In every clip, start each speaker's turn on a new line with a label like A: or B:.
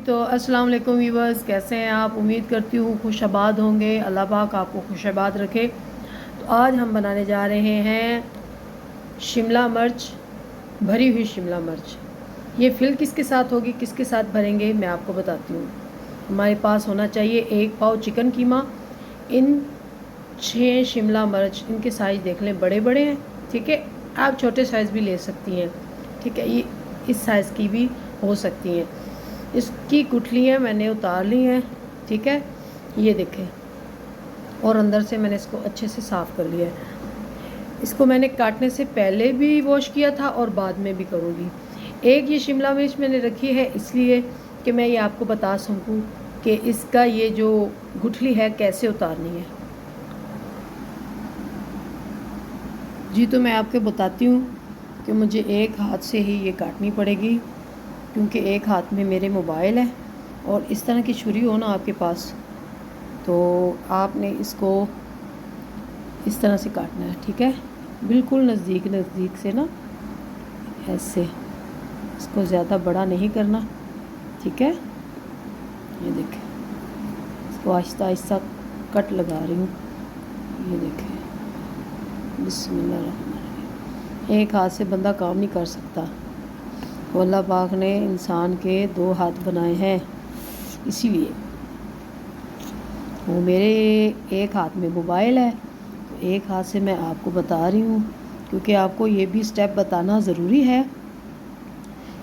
A: तो अस्सलाम वालेकुम व्यूवर्स, कैसे हैं आप। उम्मीद करती हूँ खुशआबाद होंगे। अल्लाह पाक आपको खुशआबाद रखे। तो आज हम बनाने जा रहे हैं शिमला मिर्च, भरी हुई शिमला मिर्च। ये फिल किसके साथ होगी, किसके साथ भरेंगे, मैं आपको बताती हूँ। हमारे पास होना चाहिए 1 पाव चिकन कीमा। इन 6 शिमला मिर्च, इनके साइज़ देख लें, बड़े बड़े हैं, ठीक है। आप छोटे साइज़ भी ले सकती हैं, ठीक है। ये इस साइज़ की भी हो सकती हैं। इसकी गुठलियाँ मैंने उतार ली हैं, ठीक है, ये देखें। और अंदर से मैंने इसको अच्छे से साफ़ कर लिया है। इसको मैंने काटने से पहले भी वॉश किया था और बाद में भी करूँगी। एक ये शिमला मिर्च मैंने रखी है इसलिए कि मैं ये आपको बता सकूँ कि इसका ये जो गुठली है कैसे उतारनी है। जी, तो मैं आपको बताती हूँ कि मुझे एक हाथ से ही ये काटनी पड़ेगी, क्योंकि एक हाथ में मेरे मोबाइल है। और इस तरह की छुरी हो ना आपके पास, तो आपने इसको इस तरह से काटना है, ठीक है। बिल्कुल नज़दीक नज़दीक से ना, ऐसे। इसको ज़्यादा बड़ा नहीं करना, ठीक है। ये देखें, इसको आहिस्ता आहिस्ता कट लगा रही हूँ। ये देखें, बिस्मिल्लाह। एक हाथ से बंदा काम नहीं कर सकता। अल्लाह पाक ने इंसान के 2 हाथ बनाए हैं, इसीलिए। वो मेरे एक हाथ में मोबाइल है, तो एक हाथ से मैं आपको बता रही हूँ, क्योंकि आपको ये भी स्टेप बताना ज़रूरी है,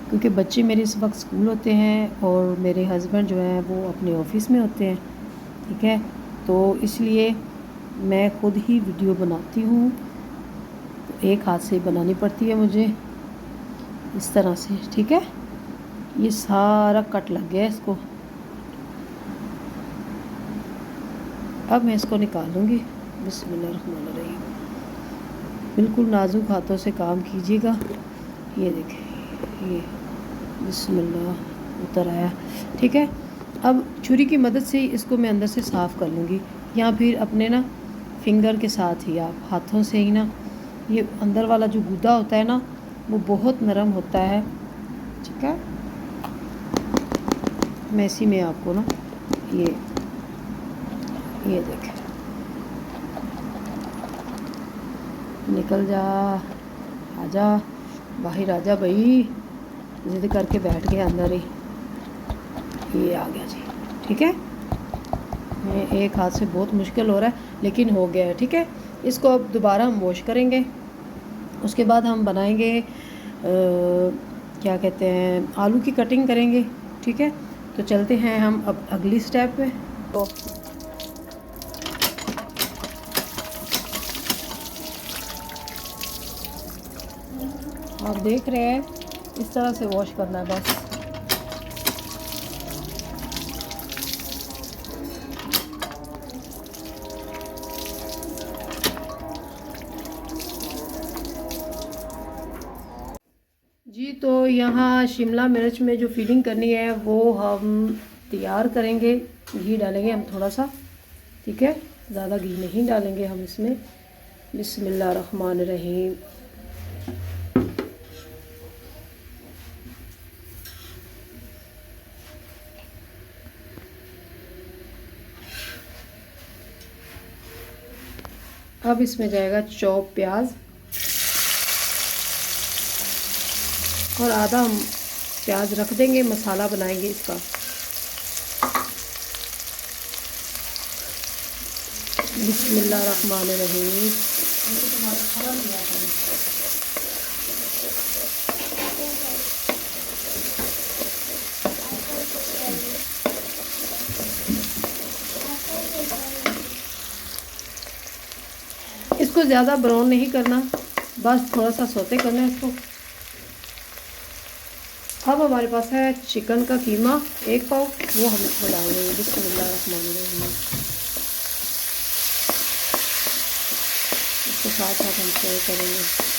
A: क्योंकि बच्चे मेरे इस वक्त स्कूल होते हैं और मेरे हस्बैंड जो हैं वो अपने ऑफिस में होते हैं, ठीक है। तो इसलिए मैं ख़ुद ही वीडियो बनाती हूँ, तो एक हाथ से बनानी पड़ती है मुझे, इस तरह से, ठीक है। ये सारा कट लग गया इसको। अब मैं इसको निकालूंगी। बिस्मिल्लाहिर्रहमानिर्रहीम। बिल्कुल नाजुक हाथों से काम कीजिएगा। ये देखें, ये बिस्मिल्लाह, उतर आया, ठीक है। अब छुरी की मदद से ही इसको मैं अंदर से साफ़ कर लूँगी, या फिर अपने ना फिंगर के साथ ही, आप हाथों से ही ना। ये अंदर वाला जो गूदा होता है ना, वो बहुत नरम होता है, ठीक है। मैं इसी में आपको ना ये देखें, निकल जा, आजा बाहर, आजा भाई, जिद करके बैठ गया अंदर ही। ये आ गया जी, ठीक है। मैं एक हाथ से बहुत मुश्किल हो रहा है, लेकिन हो गया है, ठीक है। इसको अब दोबारा हम वॉश करेंगे। उसके बाद हम बनाएंगे क्या कहते हैं, आलू की कटिंग करेंगे, ठीक है। तो चलते हैं हम अब अगली स्टेप पे। तो आप देख रहे हैं, इस तरह से वॉश करना है बस। जी, तो यहाँ शिमला मिर्च में जो फीलिंग करनी है वो हम तैयार करेंगे। घी डालेंगे हम थोड़ा सा, ठीक है, ज़्यादा घी नहीं डालेंगे हम इसमें। बिस्मिल्लाहिर्रहमानिर्रहीम। अब इसमें जाएगा चॉप प्याज, और आधा हम प्याज रख देंगे, मसाला बनाएंगे इसका। बिस्मिल्लाहिर्रहमानिर्रहीम। इसको ज़्यादा ब्राउन नहीं करना, बस थोड़ा सा सौते करना है इसको। अब हमारे पास है चिकन का कीमा 1 पाव, वो हम इसमें डालेंगे। बिस्मिल्लाहिर्रहमानिर्रहीम। इसके साथ साथ हम फ्राई करेंगे।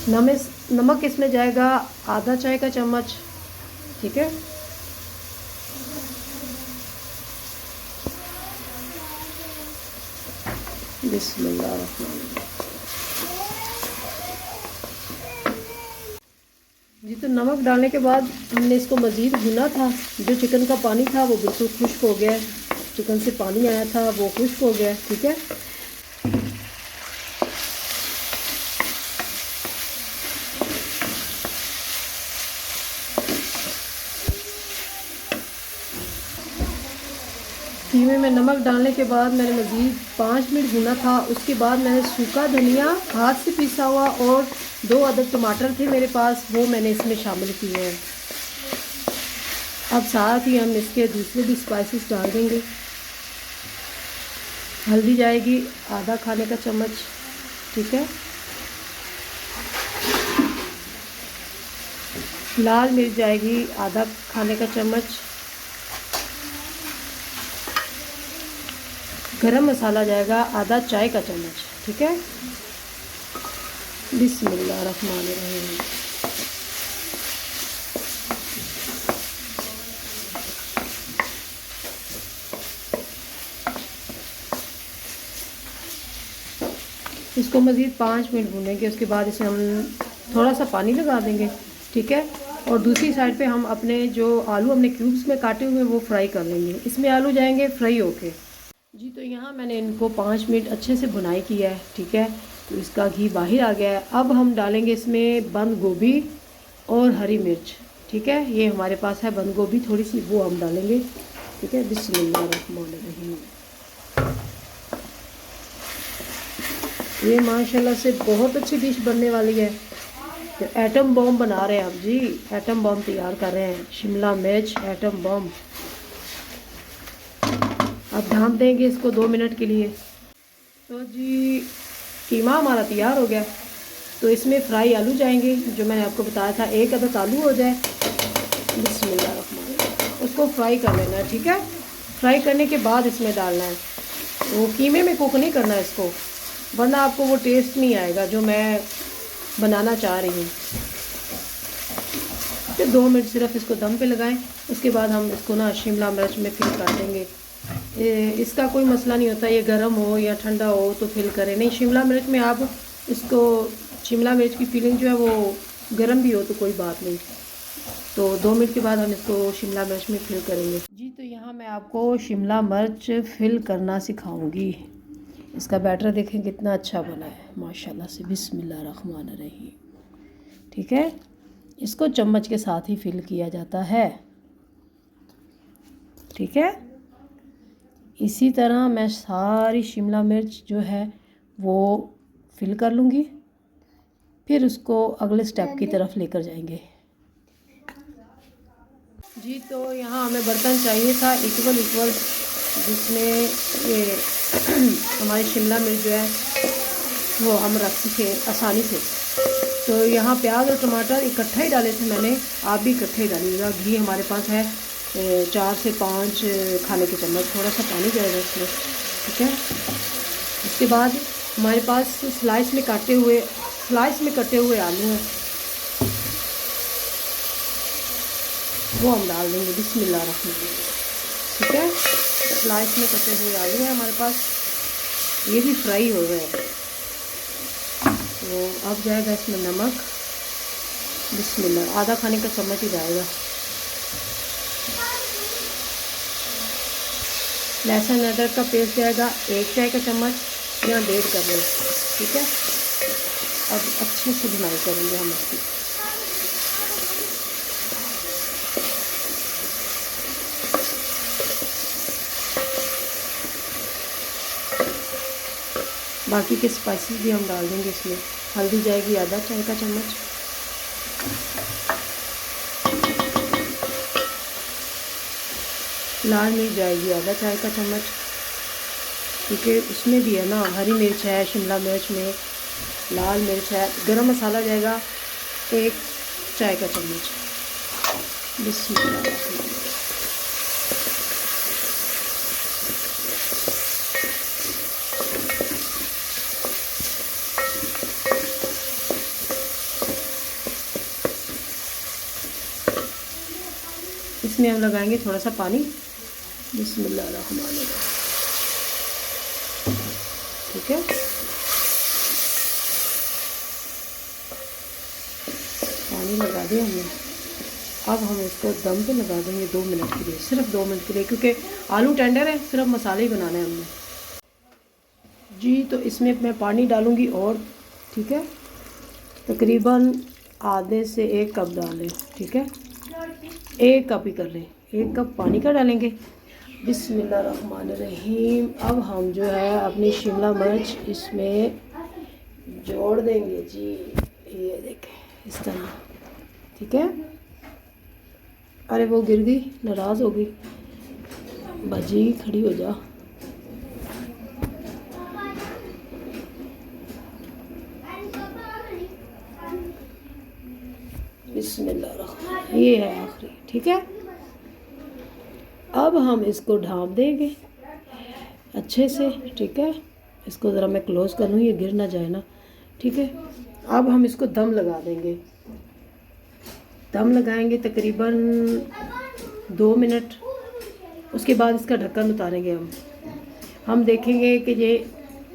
A: नमक इसमें जाएगा आधा चाय का चम्मच। ठीक है, बिस्मिल्लाहिर्रहमानिर्रहीम। जी, तो नमक डालने के बाद हमने इसको मज़ीद भुना था। जो चिकन का पानी था वो बिल्कुल खुश्क हो गया, चिकन से पानी आया था वो खुश्क हो गया। ठीक है, कीमे में नमक डालने के बाद मैंने मज़ीद 5 मिनट भुना था। उसके बाद मैंने सूखा धनिया हाथ से पीसा हुआ और 2 अदद टमाटर थे मेरे पास, वो मैंने इसमें शामिल किए हैं। अब साथ ही हम इसके दूसरे भी स्पाइसेस डाल देंगे। हल्दी जाएगी आधा खाने का चम्मच। ठीक है, लाल मिर्च जाएगी आधा खाने का चम्मच। गरम मसाला जाएगा आधा चाय का चम्मच। ठीक है, बिस्मिल्लाहिर्रहमानिर्रहीम। इसको मज़ीद 5 मिनट भूनेंगे। उसके बाद इसमें हम थोड़ा सा पानी लगा देंगे। ठीक है, और दूसरी साइड पे हम अपने जो आलू हमने क्यूब्स में काटे हुए वो फ्राई कर लेंगे। इसमें आलू जाएंगे फ्राई होके। जी, तो यहाँ मैंने इनको 5 मिनट अच्छे से भुनाई किया है। ठीक है, तो इसका घी बाहर आ गया है। अब हम डालेंगे इसमें बंद गोभी और हरी मिर्च। ठीक है, ये हमारे पास है बंद गोभी थोड़ी सी, वो हम डालेंगे। ठीक है, बिस्मिल्लाहिर्रहमानिर्रहीम। ये माशाल्लाह से बहुत अच्छी डिश बनने वाली है। तो एटम बॉम्ब बना रहे हैं हम जी, एटम बॉम्ब तैयार कर रहे हैं, शिमला मिर्च एटम बॉम्ब। अब ढाँप देंगे इसको 2 मिनट के लिए। तो जी, कीमा हमारा तैयार हो गया। तो इसमें फ्राई आलू जाएंगे, जो मैंने आपको बताया था 1 अदद आलू हो जाए। बिस्मिल्लाहिर्रहमानिर्रहीम, उसको फ्राई कर लेना है। ठीक है, फ्राई करने के बाद इसमें डालना है। तो कीमे में कुक नहीं करना है इसको, वरना आपको वो टेस्ट नहीं आएगा जो मैं बनाना चाह रही हूँ। फिर 2 मिनट सिर्फ इसको दम पे लगाएं। उसके बाद हम इसको ना शिमला मिर्च में फिल कर देंगे। इसका कोई मसला नहीं होता, ये गर्म हो या ठंडा हो तो फिल करें। नहीं, शिमला मिर्च में आप इसको, शिमला मिर्च की फीलिंग जो है वो गर्म भी हो तो कोई बात नहीं। तो 2 मिनट के बाद हम इसको शिमला मिर्च में फिल करेंगे। जी, तो यहाँ मैं आपको शिमला मिर्च फिल करना सिखाऊंगी। इसका बैटर देखें कितना अच्छा बना है माशाल्लाह से, बिस्मिल्लाहिर्रहमानिर्रहीम। ठीक है, इसको चम्मच के साथ ही फिल किया जाता है। ठीक है, इसी तरह मैं सारी शिमला मिर्च जो है वो फिल कर लूँगी। फिर उसको अगले स्टेप की तरफ लेकर जाएंगे। जी, तो यहाँ हमें बर्तन चाहिए था इक्वल जिसमें ये हमारी शिमला मिर्च जो है वो हम रख सकें आसानी से। तो यहाँ प्याज और टमाटर इकट्ठा ही डाले थे मैंने, आप भी इकट्ठे ही डालिएगा। घी हमारे पास है 4 से 5 खाने के चम्मच, थोड़ा सा पानी जाएगा इसमें। ठीक है, इसके बाद हमारे पास स्लाइस में कटे हुए आलू हैं, वो हम डाल देंगे। बिस्मिल्लाहिर्रहमानिर्रहीम। ठीक है, स्लाइस में कटे हुए आलू हैं हमारे पास, ये भी फ्राई हो गए हैं। तो अब जाएगा इसमें नमक, बिस्मिल्लाह, आधा खाने का चम्मच ही जाएगा। लहसुन अदरक का पेस्ट जाएगा 1 चाय का चम्मच या 1.5 कर लें। ठीक है, अब अच्छे से भुनाई करेंगे हम इसकी। बाकी के स्पाइसेस भी हम डाल देंगे इसमें। हल्दी जाएगी आधा चाय का चम्मच, लाल मिर्च जाएगी आधा चाय का चम्मच, क्योंकि इसमें भी है ना हरी मिर्च है, शिमला मिर्च में लाल मिर्च है। गरम मसाला जाएगा 1 चाय का चम्मच। बिस्मिल्लाह। इसमें हम लगाएंगे थोड़ा सा पानी। बिस्मिल्लाहिर्रहमानिर्रहीम। ठीक है, पानी लगा दिया हमने। अब हम इसको दम पे लगा देंगे 2 मिनट के लिए, सिर्फ 2 मिनट के लिए, क्योंकि आलू टेंडर है, सिर्फ मसाले ही बनाने हैं हमने जी। तो इसमें मैं पानी डालूँगी और, ठीक है, तकरीबन आधे से 1 कप डालें। ठीक है, 1 कप ही कर लें, 1 कप पानी का डालेंगे। बिस्मिल्लाहिर्रहमानिर्रहीम। अब हम जो है अपनी शिमला मिर्च इसमें जोड़ देंगे जी। ये देखें इस तरह। ठीक है, अरे वो गिर गई, नाराज़ हो गई। बाजी खड़ी हो जा। बिस्मिल्लाह, ये है आखिरी। ठीक है, अब हम इसको ढाँप देंगे अच्छे से। ठीक है, इसको ज़रा मैं क्लोज़ कर लूँ, ये गिर ना जाए ना। ठीक है, अब हम इसको दम लगा देंगे। दम लगाएंगे तकरीबन 2 मिनट। उसके बाद इसका ढक्कन उतारेंगे हम देखेंगे कि ये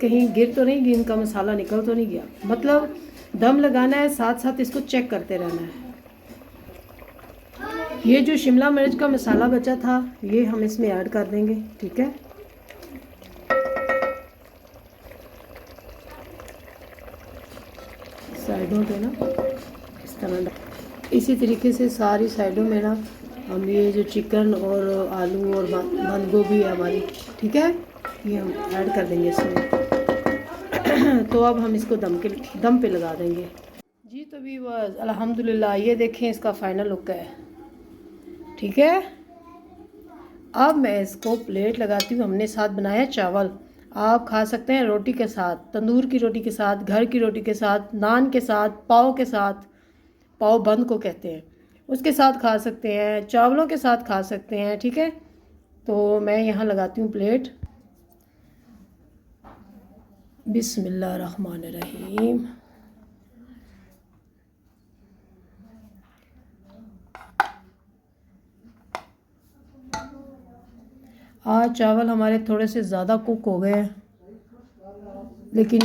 A: कहीं गिर तो नहीं गई, इनका मसाला निकल तो नहीं गया। मतलब दम लगाना है, साथ साथ इसको चेक करते रहना है। ये जो शिमला मिर्च का मसाला बचा था ये हम इसमें ऐड कर देंगे। ठीक है, साइडों पे ना इस तरह, इसी तरीके से सारी साइडों में ना हम ये जो चिकन और आलू और बंद गोभी है हमारी, ठीक है, ये हम ऐड कर देंगे इसमें। तो अब हम इसको दम पे लगा देंगे जी। तो व्यूअर्स अल्हम्दुलिल्लाह, ये देखें इसका फाइनल लुक है। ठीक है, अब मैं इसको प्लेट लगाती हूँ। हमने साथ बनाया चावल, आप खा सकते हैं रोटी के साथ, तंदूर की रोटी के साथ, घर की रोटी के साथ, नान के साथ, पाव के साथ, पाव बंद को कहते हैं, उसके साथ खा सकते हैं, चावलों के साथ खा सकते हैं। ठीक है, तो मैं यहाँ लगाती हूँ प्लेट। बिस्मिल्लाहिर्रहमानिर्रहीम। आज चावल हमारे थोड़े से ज़्यादा कुक हो गए हैं, लेकिन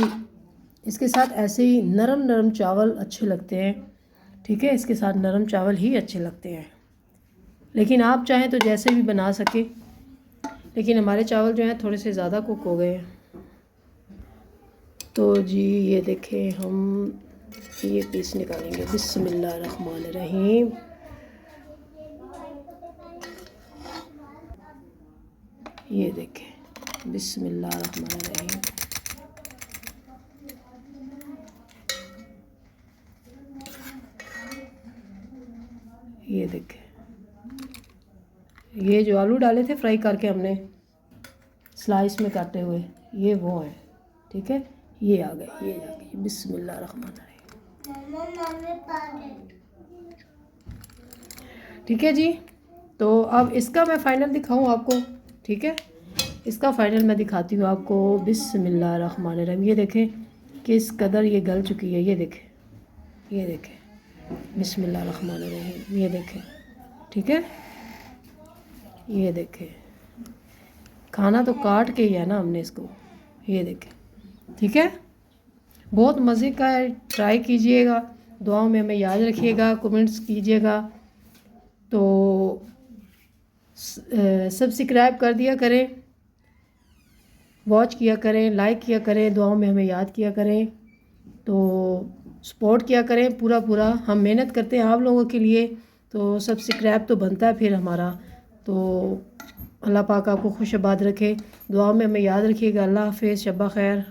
A: इसके साथ ऐसे ही नरम नरम चावल अच्छे लगते हैं। ठीक है, इसके साथ नरम चावल ही अच्छे लगते हैं, लेकिन आप चाहें तो जैसे भी बना सके। लेकिन हमारे चावल जो हैं थोड़े से ज़्यादा कुक हो गए हैं। तो जी ये देखें, हम ये पीस निकालेंगे। बिस्मिल्लाहिर्रहमानिर्रहीम। ये देखें, बिस्मिल्लाहिर्रहमानिर्रहीम। ये देखें, ये जो आलू डाले थे फ्राई करके हमने स्लाइस में काटे हुए, ये वो हैं। ठीक है, ये आ गए, ये आ गए। बिस्मिल्लाहिर्रहमानिर्रहीम। ठीक है जी, तो अब इसका मैं फ़ाइनल दिखाऊं आपको। ठीक है, इसका फ़ाइनल मैं दिखाती हूँ आपको। बिस्मिल्लाहिर्रहमानिर्रहीम। ये देखें किस कदर ये गल चुकी है। ये देखें, ये देखें। बिस्मिल्लाहिर्रहमानिर्रहीम। ये देखें। ठीक है, ये देखें, खाना तो काट के ही है ना हमने इसको। ये देखें। ठीक है, बहुत मज़े का है, ट्राई कीजिएगा, दुआओं में हमें याद रखिएगा, कमेंट्स कीजिएगा। तो सब्सक्राइब कर दिया करें, वॉच किया करें, लाइक किया करें, दुआओं में हमें याद किया करें। तो सपोर्ट किया करें पूरा पूरा, हम मेहनत करते हैं आप लोगों के लिए, तो सब्सक्राइब तो बनता है फिर हमारा। तो अल्लाह पाक आपको खुश आबाद रखे, दुआओं में हमें याद रखिएगा। अल्लाह हाफ़िज़, शब्बा खैर।